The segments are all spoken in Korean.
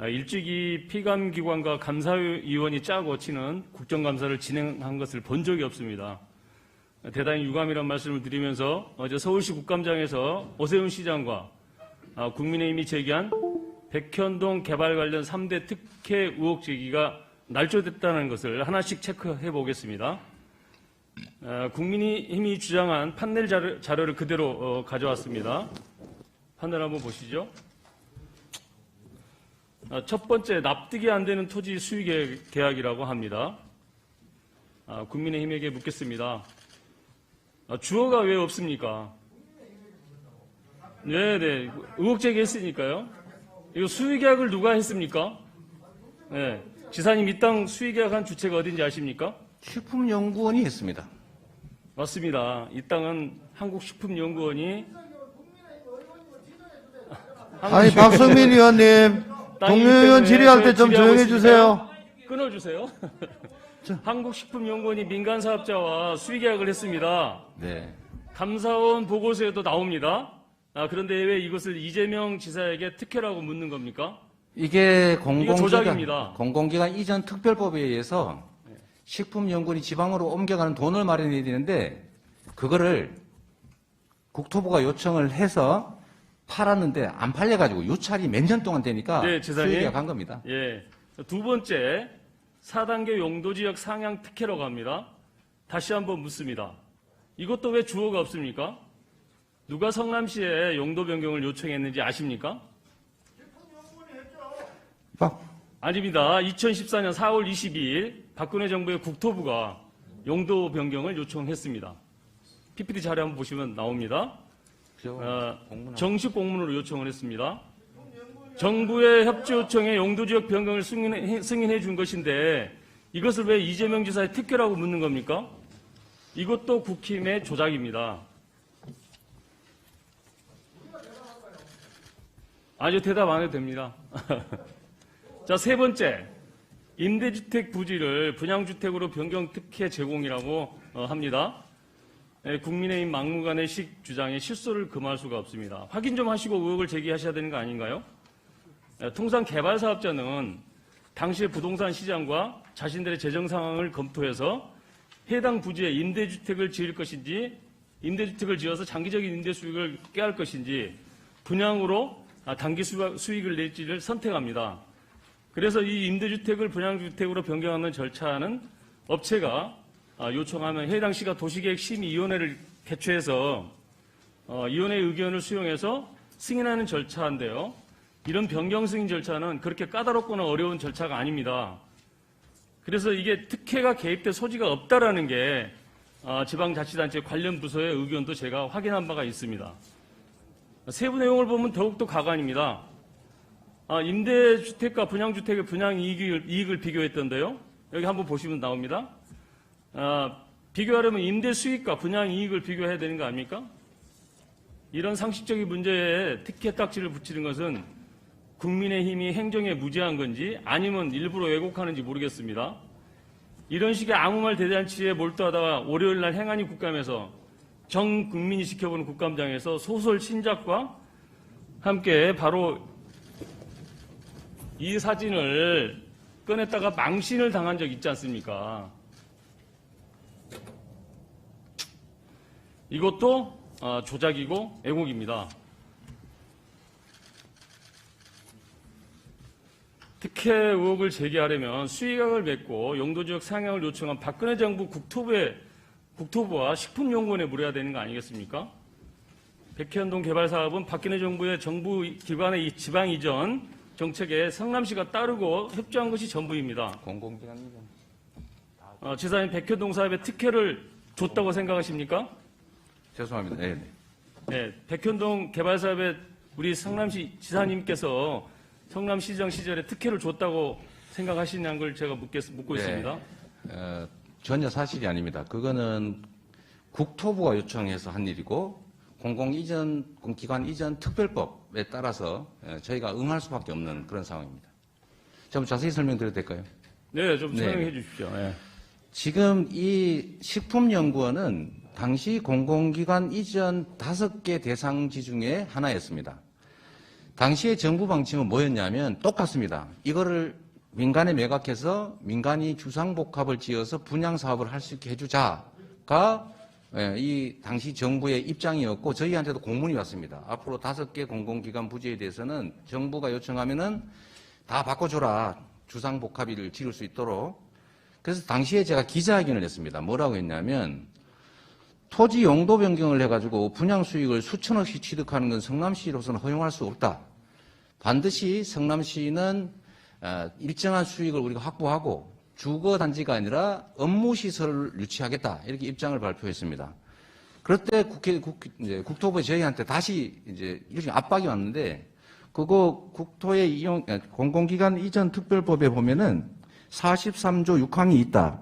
일찍이 피감기관과 감사위원이 짜고 치는 국정감사를 진행한 것을 본 적이 없습니다. 대단히 유감이란 말씀을 드리면서 어제 서울시 국감장에서 오세훈 시장과 국민의힘이 제기한 백현동 개발 관련 3대 특혜 의혹 제기가 날조됐다는 것을 하나씩 체크해 보겠습니다. 국민의힘이 주장한 판넬 자료를 그대로 가져왔습니다. 판넬 한번 보시죠. 첫 번째, 납득이 안 되는 토지 수익 계약이라고 합니다. 국민의힘에게 묻겠습니다. 주어가 왜 없습니까? 네네, 의혹 제기했으니까요. 이거 수익계약을 누가 했습니까? 네. 지사님, 이 땅 수익계약한 주체가 어딘지 아십니까? 식품연구원이 했습니다. 맞습니다. 이 땅은 한국식품연구원이 아니, 박성민 의원님, 동료의원 질의할 때 좀 조용해 주세요. 끊어주세요. 한국식품연구원이 민간사업자와 수의계약을 했습니다. 네. 감사원 보고서에도 나옵니다. 그런데 왜 이것을 이재명 지사에게 특혜라고 묻는 겁니까? 이게 조작입니다. 공공기관 이전 특별법에 의해서 식품연구원이 지방으로 옮겨가는 돈을 마련해야 되는데 그거를 국토부가 요청을 해서 팔았는데 안 팔려가지고 유찰이 몇 년 동안 되니까 네, 지사님. 수의계약한 겁니다. 예. 두 번째, 4단계 용도지역 상향 특혜라고 합니다. 다시 한번 묻습니다. 이것도 왜 주어가 없습니까? 누가 성남시에 용도 변경을 요청했는지 아십니까? 아닙니다. 2014년 4월 22일 박근혜 정부의 국토부가 용도 변경을 요청했습니다. PPT 자료 한번 보시면 나옵니다. 정식 공문으로 요청을 했습니다. 정부의 협조 요청에 용도지역 변경을 승인해 준 것인데 이것을 왜 이재명 지사의 특혜라고 묻는 겁니까? 이것도 국힘의 조작입니다. 아주 대답 안 해도 됩니다. 자, 세 번째, 임대주택 부지를 분양주택으로 변경 특혜 제공이라고 합니다. 국민의힘 막무가내식 주장에 실소를 금할 수가 없습니다. 확인 좀 하시고 의혹을 제기하셔야 되는 거 아닌가요? 통상 개발 사업자는 당시의 부동산 시장과 자신들의 재정 상황을 검토해서 해당 부지에 임대주택을 지을 것인지, 임대주택을 지어서 장기적인 임대 수익을 꾀할 것인지, 분양으로 단기 수익을 낼지를 선택합니다. 그래서 이 임대주택을 분양주택으로 변경하는 절차는 업체가 요청하면 해당 시가 도시계획심의위원회를 개최해서 위원회의 의견을 수용해서 승인하는 절차인데요. 이런 변경 승인 절차는 그렇게 까다롭거나 어려운 절차가 아닙니다. 그래서 이게 특혜가 개입될 소지가 없다라는 게 지방자치단체 관련 부서의 의견도 제가 확인한 바가 있습니다. 세부 내용을 보면 더욱더 가관입니다. 임대주택과 분양주택의 분양이익을 비교했던데요. 여기 한번 보시면 나옵니다. 비교하려면 임대 수익과 분양이익을 비교해야 되는 거 아닙니까? 이런 상식적인 문제에 특혜 딱지를 붙이는 것은 국민의힘이 행정에 무지한 건지 아니면 일부러 왜곡하는지 모르겠습니다. 이런 식의 아무 말 대잔치에 몰두하다가 월요일 날 행안위 국감에서 전 국민이 지켜보는 국감장에서 소설 신작과 함께 바로 이 사진을 꺼냈다가 망신을 당한 적 있지 않습니까? 이것도 조작이고 왜곡입니다. 특혜 의혹을 제기하려면 수의계약을 맺고 용도지역 상향을 요청한 박근혜 정부 국토부와 식품연구원에 물어야 되는 거 아니겠습니까? 백현동 개발 사업은 박근혜 정부의 정부 기관의 지방 이전 정책에 성남시가 따르고 협조한 것이 전부입니다. 공공기관 이전. 지사님, 백현동 사업에 특혜를 줬다고 생각하십니까? 죄송합니다. 네. 네, 백현동 개발 사업에 우리 성남시 지사님께서 성남시장 시절에 특혜를 줬다고 생각하시냐는 걸 제가 묻고 네. 있습니다. 전혀 사실이 아닙니다. 그거는 국토부가 요청해서 한 일이고 공공기관 이전 특별법에 따라서 저희가 응할 수밖에 없는 그런 상황입니다. 좀 자세히 설명드려도 될까요? 네, 좀 네. 설명해 주십시오. 네. 지금 이 식품연구원은 당시 공공기관 이전 5개 대상지 중에 하나였습니다. 당시의 정부 방침은 뭐였냐면 똑같습니다. 이거를 민간에 매각해서 민간이 주상복합을 지어서 분양 사업을 할 수 있게 해주자가 이 당시 정부의 입장이었고 저희한테도 공문이 왔습니다. 앞으로 5개 공공기관 부지에 대해서는 정부가 요청하면은 다 바꿔줘라. 주상복합을 지을 수 있도록. 그래서 당시에 제가 기자회견을 했습니다. 뭐라고 했냐면 토지 용도 변경을 해가지고 분양 수익을 수천억씩 취득하는 건 성남시로서는 허용할 수 없다. 반드시 성남시는 일정한 수익을 우리가 확보하고 주거단지가 아니라 업무시설을 유치하겠다. 이렇게 입장을 발표했습니다. 그럴 때 국토부에 저희한테 다시 이제 일종의 압박이 왔는데 그거 국토의 이용, 공공기관 이전 특별법에 보면은 43조 6항이 있다.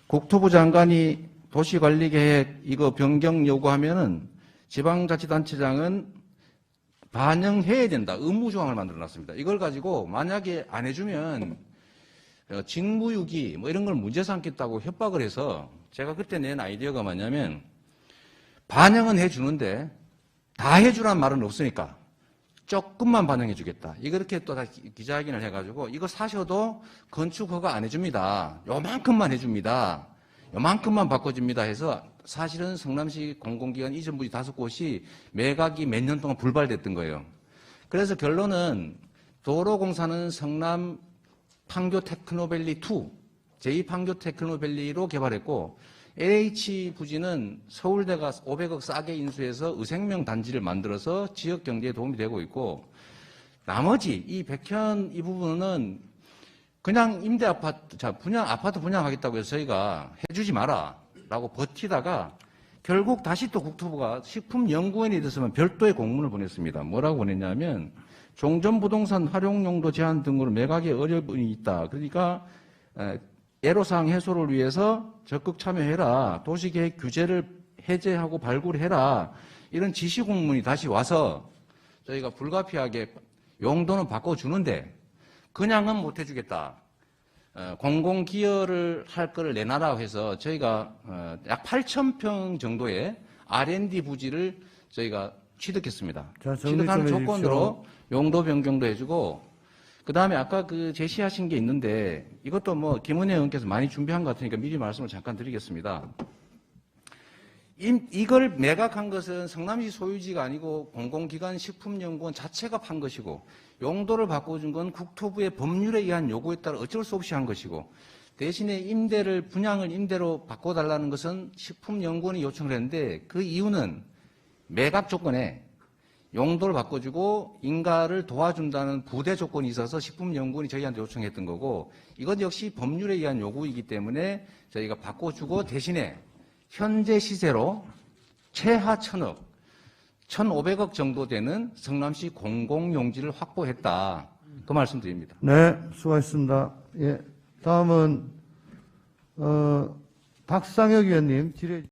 국토부 장관이 도시관리계획 이거 변경 요구하면은 지방자치단체장은 반영해야 된다. 의무조항을 만들어놨습니다. 이걸 가지고 만약에 안 해주면 직무유기 뭐 이런 걸 문제 삼겠다고 협박을 해서 제가 그때 낸 아이디어가 뭐냐면 반영은 해주는데 다 해주란 말은 없으니까 조금만 반영해주겠다. 이렇게 또 다시 기자회견을 해가지고 이거 사셔도 건축 허가 안 해줍니다. 요만큼만 해줍니다. 요만큼만 바꿔줍니다 해서 사실은 성남시 공공기관 이전 부지 5곳이 매각이 몇 년 동안 불발됐던 거예요. 그래서 결론은 도로공사는 성남 판교 테크노밸리 2, 제2판교 테크노밸리로 개발했고 LH 부지는 서울대가 500억 싸게 인수해서 의생명 단지를 만들어서 지역 경제에 도움이 되고 있고 나머지 이 백현 이 부분은 그냥 임대 아파트, 아파트 분양하겠다고 해서 저희가 해주지 마라라고 버티다가 결국 다시 또 국토부가 식품연구원에 대해서만 별도의 공문을 보냈습니다. 뭐라고 보냈냐면 종전부동산 활용용도 제한 등으로 매각에 어려움이 있다. 그러니까 애로사항 해소를 위해서 적극 참여해라. 도시계획 규제를 해제하고 발굴해라. 이런 지시 공문이 다시 와서 저희가 불가피하게 용도는 바꿔주는데 그냥은 못 해주겠다. 공공기여를 할 거를 내놔라 해서 저희가 약 8,000평 정도의 R&D 부지를 저희가 취득했습니다. 자, 정리 취득하는 좀 조건으로 용도 변경도 해주고 그 다음에 아까 그 제시하신 게 있는데 이것도 뭐 김은혜 의원께서 많이 준비한 것 같으니까 미리 말씀을 잠깐 드리겠습니다. 이걸 매각한 것은 성남시 소유지가 아니고 공공기관 식품연구원 자체가 판 것이고 용도를 바꿔준 건 국토부의 법률에 의한 요구에 따라 어쩔 수 없이 한 것이고 대신에 분양을 임대로 바꿔달라는 것은 식품연구원이 요청을 했는데 그 이유는 매각 조건에 용도를 바꿔주고 인가를 도와준다는 부대 조건이 있어서 식품연구원이 저희한테 요청했던 거고 이건 역시 법률에 의한 요구이기 때문에 저희가 바꿔주고 대신에 현재 시세로 최하 1,000억, 1,500억 정도 되는 성남시 공공용지를 확보했다. 그 말씀드립니다. 네, 수고하셨습니다. 예, 다음은 박상혁 의원님 질의.